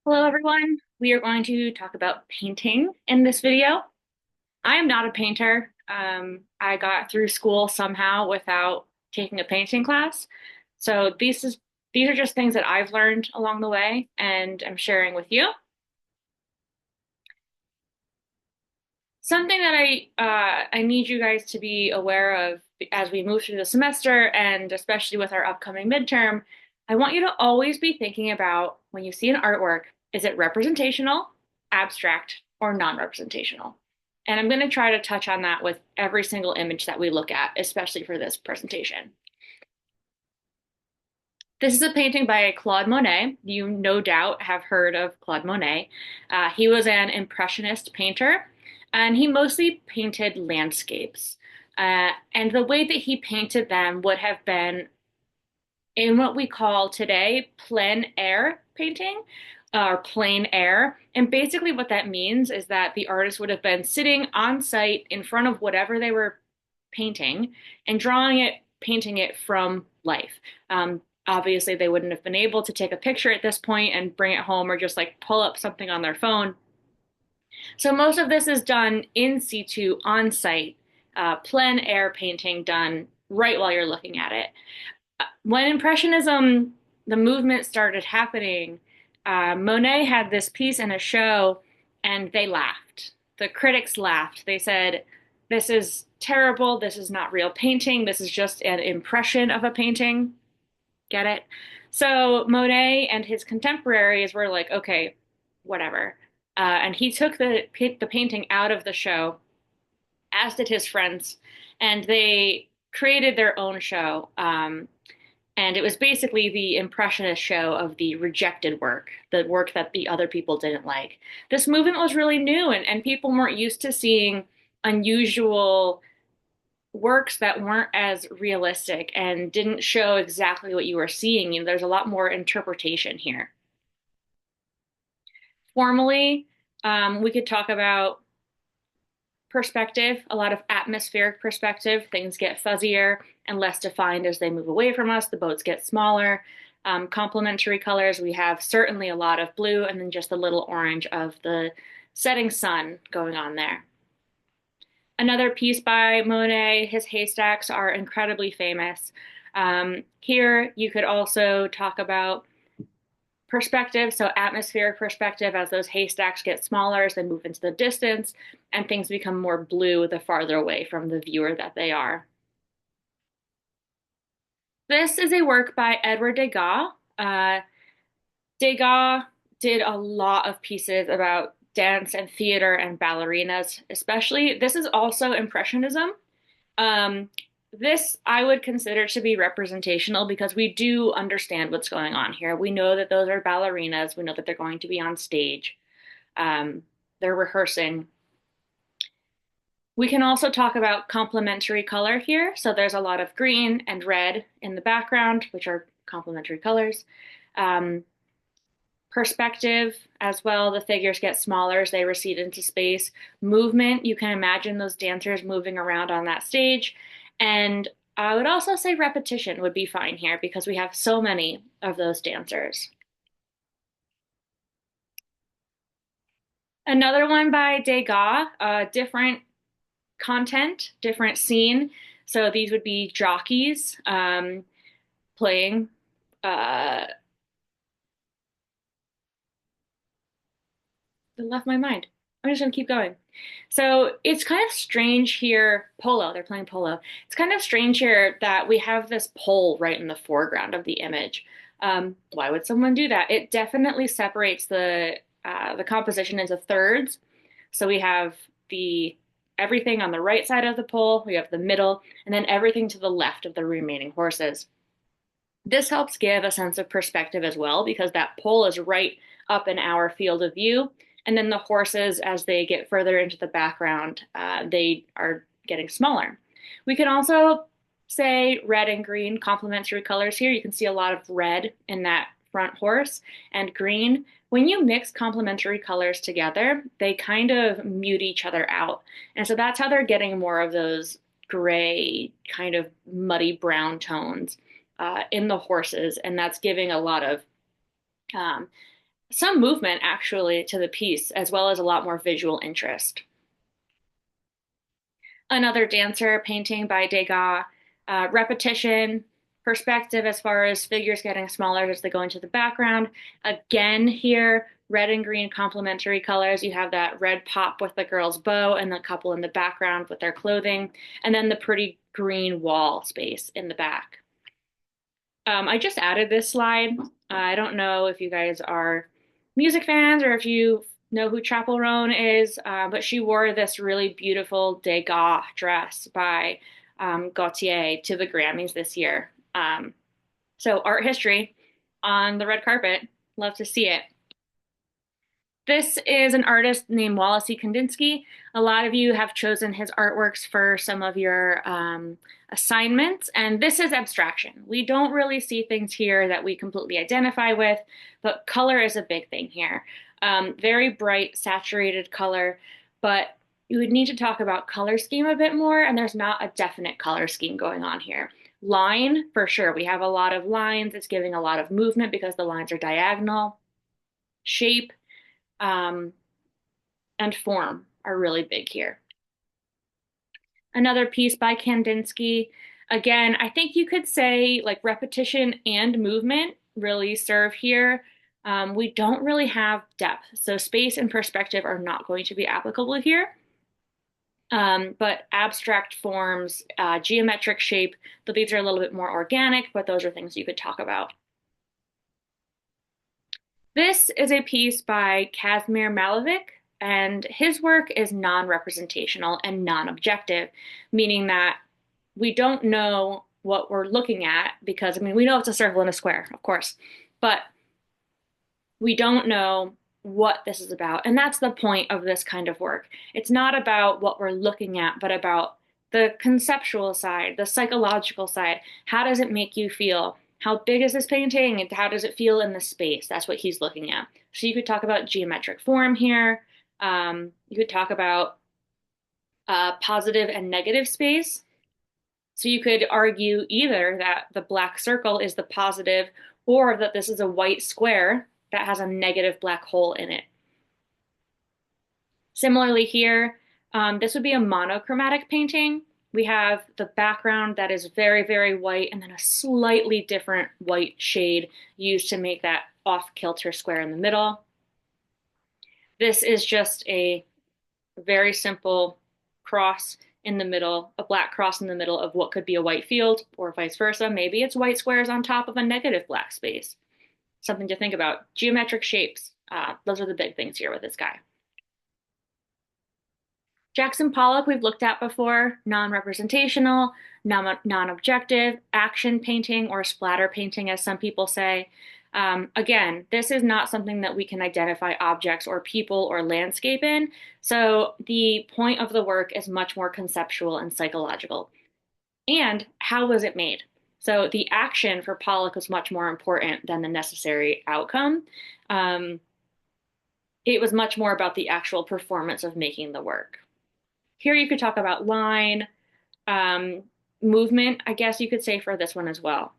Hello, everyone. We are going to talk about painting in this video. I am not a painter. I got through school somehow without taking a painting class. So these are just things that I've learned along the way and I'm sharing with you. Something that I need you guys to be aware of as we move through the semester and especially with our upcoming midterm, I want you to always be thinking about when you see an artwork, is it representational, abstract, or non-representational? And I'm going to try to touch on that with every single image that we look at, especially for this presentation. This is a painting by Claude Monet. You no doubt have heard of Claude Monet. He was an impressionist painter, and he mostly painted landscapes. And the way that he painted them would have been in what we call today plein air painting or plein air. And basically, what that means is that the artist would have been sitting on site in front of whatever they were painting and drawing it, painting it from life. Obviously, they wouldn't have been able to take a picture at this point and bring it home or just like pull up something on their phone. So most of this is done in situ, on site, plein air painting done right while you're looking at it. When Impressionism, the movement started happening, Monet had this piece in a show and they laughed. The critics laughed. They said, "This is terrible. This is not real painting. This is just an impression of a painting." Get it? So Monet and his contemporaries were like, okay, whatever. And he took the painting out of the show, as did his friends, and they created their own show. And it was basically the impressionist show of the rejected work, the work that the other people didn't like. This movement was really new, and people weren't used to seeing unusual works that weren't as realistic and didn't show exactly what you were seeing. You know, there's a lot more interpretation here. Formally, we could talk about perspective, a lot of atmospheric perspective. Things get fuzzier and less defined as they move away from us. The boats get smaller. Complementary colors, we have certainly a lot of blue and then just a little orange of the setting sun going on there. Another piece by Monet, his haystacks are incredibly famous. Here, you could also talk about perspective, so atmospheric perspective as those haystacks get smaller as they move into the distance, and things become more blue the farther away from the viewer that they are. This is a work by Edward Degas. Degas did a lot of pieces about dance and theater and ballerinas, especially. This is also Impressionism. Um, this I would consider to be representational because we do understand what's going on here. We know that those are ballerinas. We know that they're going to be on stage. Um, they're rehearsing. We can also talk about complementary color here. So there's a lot of green and red in the background, which are complementary colors. Um, Perspective as well. The figures get smaller as they recede into space. Movement, you can imagine those dancers moving around on that stage. And I would also say repetition would be fine here because we have so many of those dancers. Another one by Degas, different content, different scene. So these would be jockeys playing. It left my mind. I'm just gonna keep going. So it's kind of strange here. Polo, they're playing polo. It's kind of strange here that we have this pole right in the foreground of the image. Why would someone do that? It definitely separates the composition into thirds. So we have the everything on the right side of the pole, we have the middle, and then everything to the left of the remaining horses. This helps give a sense of perspective as well because that pole is right up in our field of view. And then the horses, as they get further into the background, they are getting smaller. We can also say red and green complementary colors here. You can see a lot of red in that front horse and green. When you mix complementary colors together, they kind of mute each other out. And so that's how they're getting more of those gray, kind of muddy brown tones in the horses, and that's giving a lot of um, some movement actually to the piece, as well as a lot more visual interest. Another dancer painting by Degas, repetition, perspective as far as figures getting smaller as they go into the background. Again, here, red and green complementary colors. You have that red pop with the girl's bow and the couple in the background with their clothing, and then the pretty green wall space in the back. I just added this slide. I don't know if you guys are music fans or if you know who Chappell Roan is, but she wore this really beautiful Degas dress by Gaultier to the Grammys this year. So art history on the red carpet. Love to see it. This is an artist named Wallace E. Kandinsky. A lot of you have chosen his artworks for some of your assignments, and this is abstraction. We don't really see things here that we completely identify with, but color is a big thing here. Very bright, saturated color, but you would need to talk about color scheme a bit more, and there's not a definite color scheme going on here. Line, for sure. We have a lot of lines. It's giving a lot of movement because the lines are diagonal. Shape, um, and form are really big here. Another piece by Kandinsky. Again, I think you could say like repetition and movement really serve here. We don't really have depth, so space and perspective are not going to be applicable here. But abstract forms, geometric shape, but these are a little bit more organic, but those are things you could talk about. This is a piece by Kazimir Malevich, and his work is non-representational and non-objective, meaning that we don't know what we're looking at because, I mean, we know it's a circle and a square, of course, but we don't know what this is about. And that's the point of this kind of work. It's not about what we're looking at, but about the conceptual side, the psychological side. How does it make you feel? How big is this painting and how does it feel in the space? That's what he's looking at. So you could talk about geometric form here. You could talk about positive and negative space. So you could argue either that the black circle is the positive or that this is a white square that has a negative black hole in it. Similarly here, this would be a monochromatic painting. We have the background that is very, very white and then a slightly different white shade used to make that off-kilter square in the middle. This is just a very simple cross in the middle, a black cross in the middle of what could be a white field or vice versa. Maybe it's white squares on top of a negative black space. Something to think about. Geometric shapes. Those are the big things here with this guy. Jackson Pollock we've looked at before, non-representational, non-objective, action painting or splatter painting as some people say. Again, this is not something that we can identify objects or people or landscape in, so the point of the work is much more conceptual and psychological. And how was it made? So the action for Pollock was much more important than the necessary outcome. It was much more about the actual performance of making the work. Here you could talk about line, movement, I guess you could say for this one as well.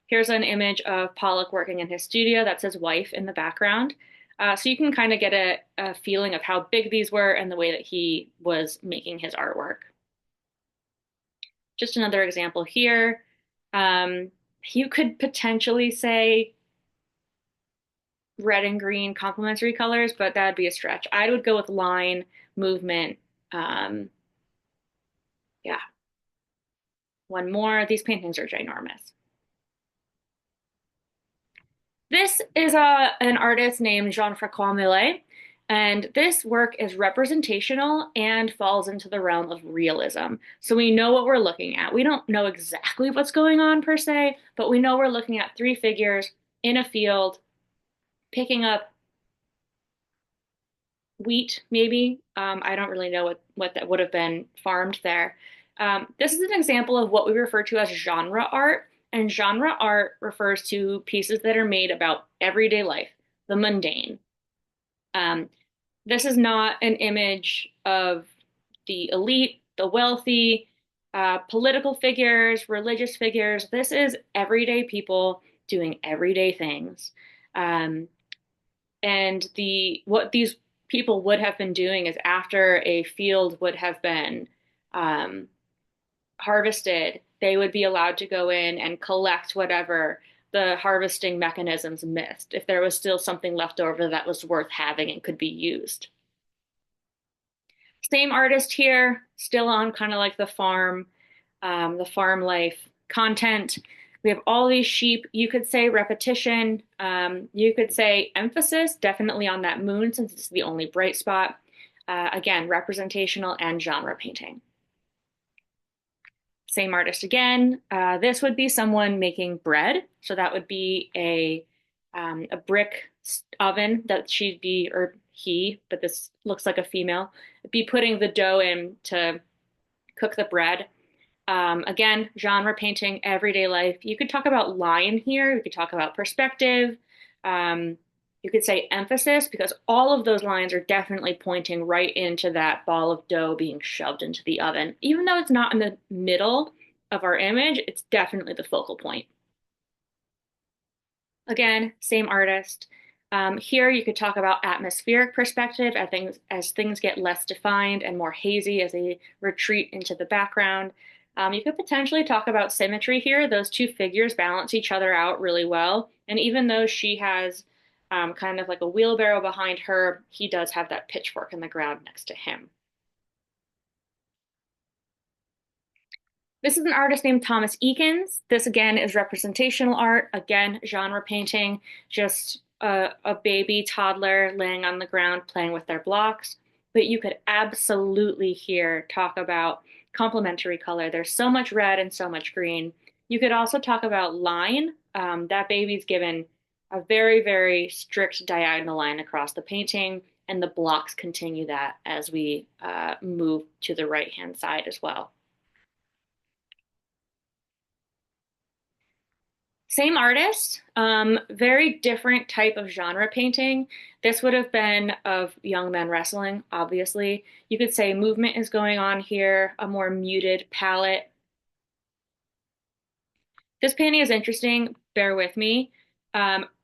Here's an image of Pollock working in his studio. That's his wife in the background. So you can kind of get a feeling of how big these were and the way that he was making his artwork. Just another example here. You could potentially say red and green complementary colors, but that'd be a stretch. I would go with line, movement. Yeah. One more. These paintings are ginormous. This is an artist named Jean-Francois Millet, and this work is representational and falls into the realm of realism. So we know what we're looking at. We don't know exactly what's going on per se, but we know we're looking at three figures in a field picking up wheat, maybe. I don't really know what that would have been farmed there. This is an example of what we refer to as genre art. And genre art refers to pieces that are made about everyday life, the mundane. This is not an image of the elite, the wealthy, political figures, religious figures. This is everyday people doing everyday things. Um, and what these people would have been doing is after a field would have been um, harvested, they would be allowed to go in and collect whatever the harvesting mechanisms missed, if there was still something left over that was worth having and could be used. Same artist here, still on kind of like the farm life content. We have all these sheep. You could say repetition. You could say emphasis, definitely on that moon since it's the only bright spot. Again, representational and genre painting. Same artist again. This would be someone making bread. So that would be a brick oven that she'd be, or he, but this looks like a female, be putting the dough in to cook the bread. Again, genre painting, everyday life. You could talk about line here. You could talk about perspective. Um, you could say emphasis because all of those lines are definitely pointing right into that ball of dough being shoved into the oven. Even though it's not in the middle of our image, it's definitely the focal point. Again, same artist. Here you could talk about atmospheric perspective as things get less defined and more hazy as they retreat into the background. You could potentially talk about symmetry here. Those two figures balance each other out really well. And even though she has kind of like a wheelbarrow behind her, he does have that pitchfork in the ground next to him. This is an artist named Thomas Eakins. This again is representational art, again, genre painting, just a baby toddler laying on the ground playing with their blocks. But you could absolutely here talk about complementary color. There's so much red and so much green. You could also talk about line. That baby's given a very, very strict diagonal line across the painting, and the blocks continue that as we move to the right-hand side as well. Same artist, very different type of genre painting. This would have been of young men wrestling, obviously. You could say movement is going on here, a more muted palette. This painting is interesting, bear with me.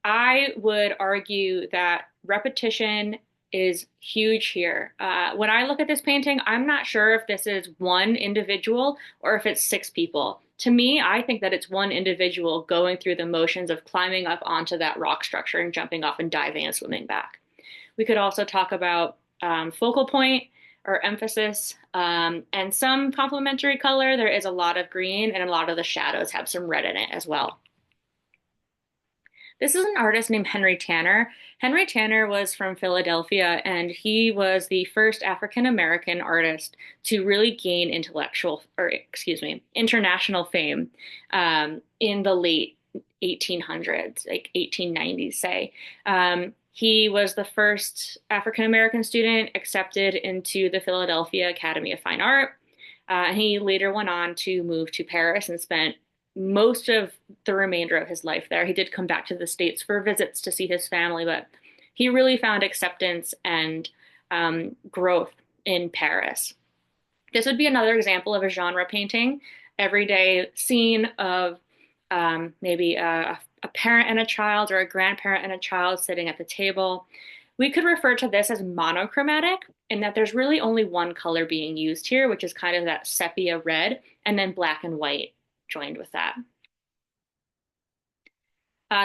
I would argue that repetition is huge here. When I look at this painting, I'm not sure if this is one individual or if it's six people. To me, I think that it's one individual going through the motions of climbing up onto that rock structure and jumping off and diving and swimming back. We could also talk about focal point or emphasis and some complementary color. There is a lot of green and a lot of the shadows have some red in it as well. This is an artist named Henry Tanner. Henry Tanner was from Philadelphia, and he was the first African American artist to really gain international fame in the late 1800s, like 1890s, say. He was the first African American student accepted into the Philadelphia Academy of Fine Art. He later went on to move to Paris and spent most of the remainder of his life there. He did come back to the States for visits to see his family, but he really found acceptance and growth in Paris. This would be another example of a genre painting, everyday scene of maybe a parent and a child or a grandparent and a child sitting at the table. We could refer to this as monochromatic in that there's really only one color being used here, which is kind of that sepia red, and then black and white joined with that.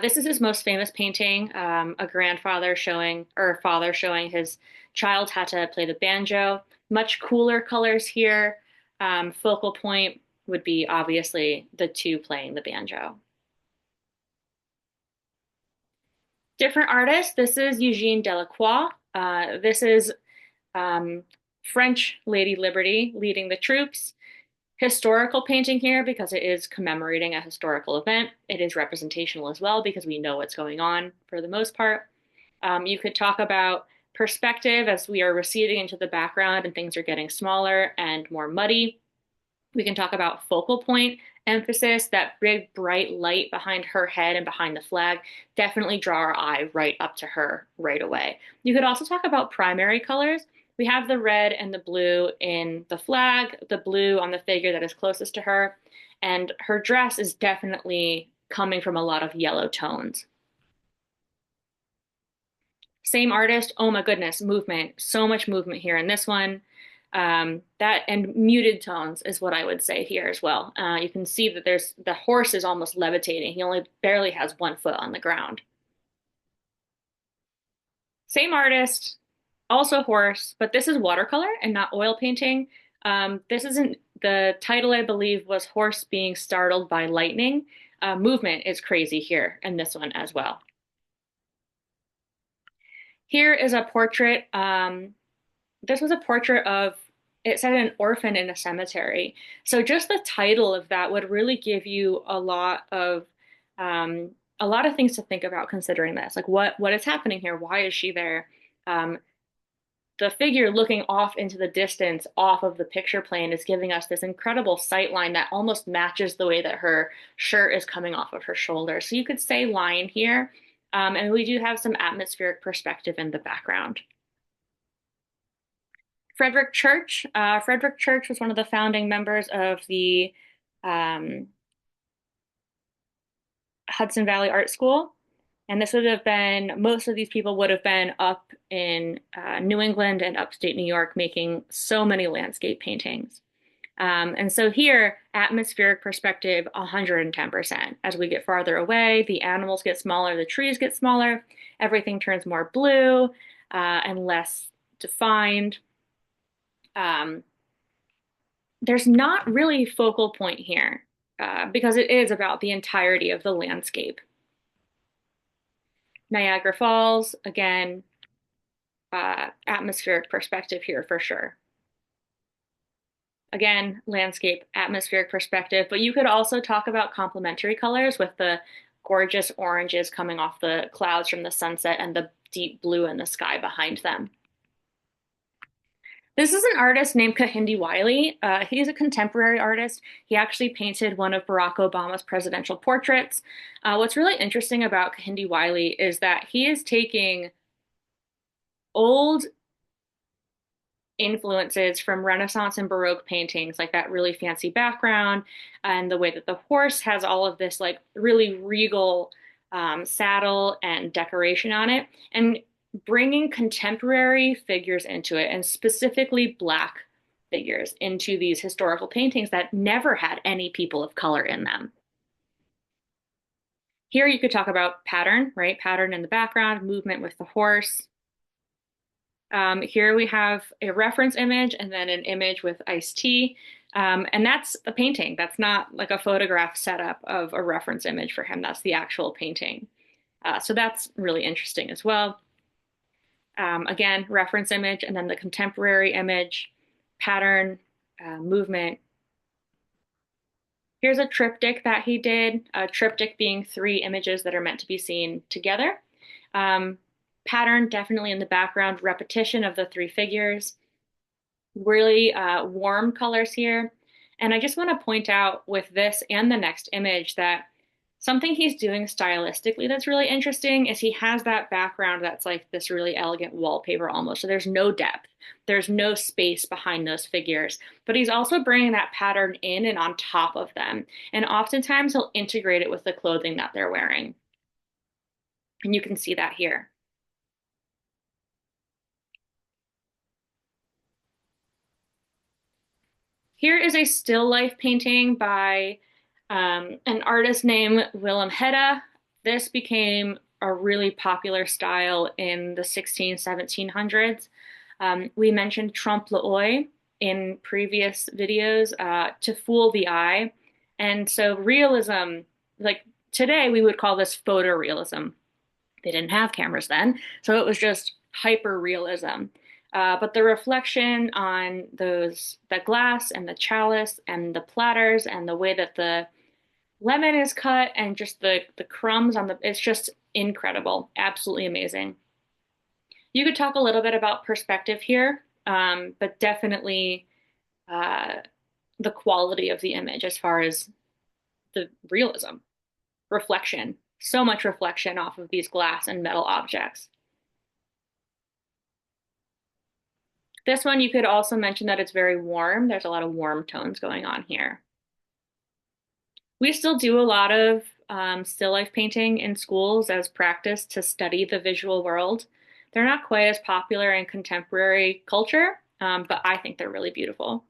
This is his most famous painting, a grandfather showing, or a father showing his child how to play the banjo. Much cooler colors here. Focal point would be obviously the two playing the banjo. Different artists. This is Eugene Delacroix. This is French Lady Liberty leading the troops. Historical painting here because it is commemorating a historical event. It is representational as well because we know what's going on for the most part. You could talk about perspective as we are receding into the background and things are getting smaller and more muddy. We can talk about focal point emphasis, that big bright light behind her head and behind the flag definitely draw our eye right up to her right away. You could also talk about primary colors. We have the red and the blue in the flag, the blue on the figure that is closest to her, and her dress is definitely coming from a lot of yellow tones. Same artist, oh my goodness, movement. So much movement here in this one. That and muted tones is what I would say here as well. You can see that there's the horse is almost levitating. He only barely has one foot on the ground. Same artist, also horse, but this is watercolor and not oil painting. This isn't the title, I believe, was Horse Being Startled by Lightning. Movement is crazy here in this one as well. Here is a portrait. This was a portrait of, it said an orphan in a cemetery. So just the title of that would really give you a lot of things to think about considering this. Like what is happening here? Why is she there? Um, the figure looking off into the distance off of the picture plane is giving us this incredible sight line that almost matches the way that her shirt is coming off of her shoulder. So you could say lion here. And we do have some atmospheric perspective in the background. Frederick Church. Frederick Church was one of the founding members of the um, Hudson Valley Art School. And this would have been, most of these people would have been up in New England and upstate New York making so many landscape paintings. And so here, atmospheric perspective, 110%. As we get farther away, the animals get smaller, the trees get smaller, everything turns more blue and less defined. There's not really focal point here because it is about the entirety of the landscape. Niagara Falls, again, atmospheric perspective here for sure. Again, landscape, atmospheric perspective, but you could also talk about complementary colors with the gorgeous oranges coming off the clouds from the sunset and the deep blue in the sky behind them. This is an artist named Kehinde Wiley. He's a contemporary artist. He actually painted one of Barack Obama's presidential portraits. What's really interesting about Kehinde Wiley is that he is taking old influences from Renaissance and Baroque paintings, like that really fancy background and the way that the horse has all of this like really regal saddle and decoration on it, and bringing contemporary figures into it, and specifically Black figures into these historical paintings that never had any people of color in them. Here you could talk about pattern, right? Pattern in the background, movement with the horse. Here we have a reference image and then an image with iced tea. And that's a painting. That's not like a photograph setup of a reference image for him. That's the actual painting. So that's really interesting as well. Again, reference image and then the contemporary image, pattern, movement. Here's a triptych that he did, a triptych being 3 images that are meant to be seen together. Pattern definitely in the background, repetition of the 3 figures, really warm colors here. And I just want to point out with this and the next image that something he's doing stylistically that's really interesting is he has that background that's like this really elegant wallpaper almost. So there's no depth. There's no space behind those figures, but he's also bringing that pattern in and on top of them. And oftentimes he'll integrate it with the clothing that they're wearing. And you can see that here. Here is a still life painting by an artist named Willem Hedda. This became a really popular style in the 1700s. We mentioned trompe l'oeil in previous videos, to fool the eye. And so realism, like today we would call this photorealism. They didn't have cameras then, so it was just hyper realism. But the reflection on the glass and the chalice and the platters and the way that the lemon is cut and just the crumbs on it's just incredible, absolutely amazing. You could talk a little bit about perspective here, but definitely the quality of the image as far as the realism, reflection, so much reflection off of these glass and metal objects. This one, you could also mention that it's very warm. There's a lot of warm tones going on here. We still do a lot of still life painting in schools as practice to study the visual world. They're not quite as popular in contemporary culture, but I think they're really beautiful.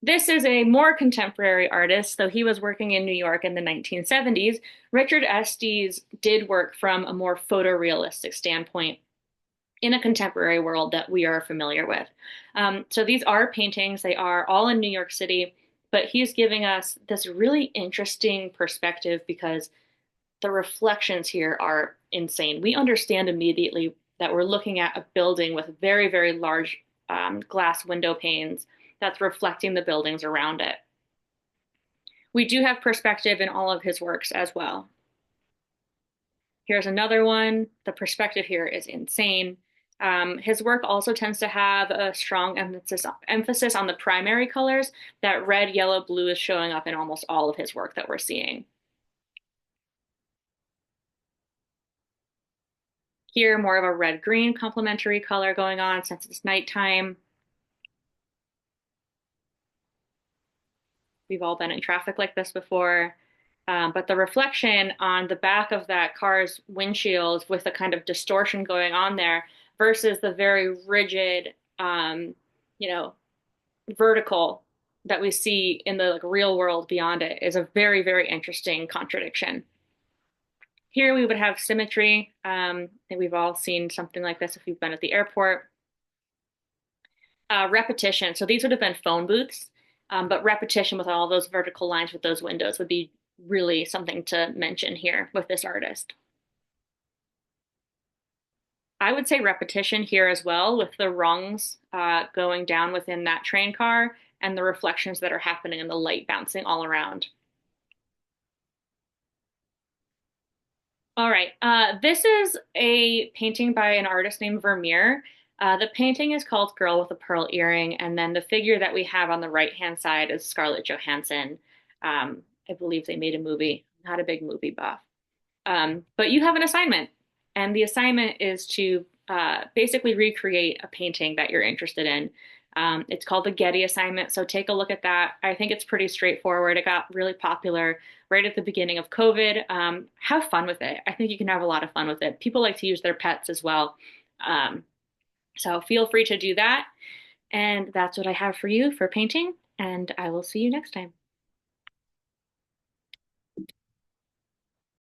This is a more contemporary artist, though he was working in New York in the 1970s. Richard Estes did work from a more photorealistic standpoint in a contemporary world that we are familiar with. So these are paintings, they are all in New York City, but he's giving us this really interesting perspective because the reflections here are insane. We understand immediately that we're looking at a building with very, very large glass window panes that's reflecting the buildings around it. We do have perspective in all of his works as well. Here's another one. The perspective here is insane. His work also tends to have a strong emphasis on the primary colors. That red, yellow, blue is showing up in almost all of his work that we're seeing. Here, more of a red-green complementary color going on since it's nighttime. We've all been in traffic like this before. But the reflection on the back of that car's windshield with the kind of distortion going on there versus the very rigid, you know, vertical that we see in the like real world beyond it is a very, very interesting contradiction. Here we would have symmetry. And we've all seen something like this if you've been at the airport. Repetition. So these would have been phone booths, but repetition with all those vertical lines with those windows would be really something to mention here with this artist. I would say repetition here as well with the rungs going down within that train car and the reflections that are happening and the light bouncing all around. All right. This is a painting by an artist named Vermeer. The painting is called Girl with a Pearl Earring, and then the figure that we have on the right-hand side is Scarlett Johansson. I believe they made a movie. I'm not a big movie buff. But you have an assignment, and the assignment is to basically recreate a painting that you're interested in. It's called the Getty assignment, so take a look at that. I think it's pretty straightforward. It got really popular right at the beginning of COVID. Have fun with it. I think you can have a lot of fun with it. People like to use their pets as well. Um, so feel free to do that. And that's what I have for you for painting, and I will see you next time.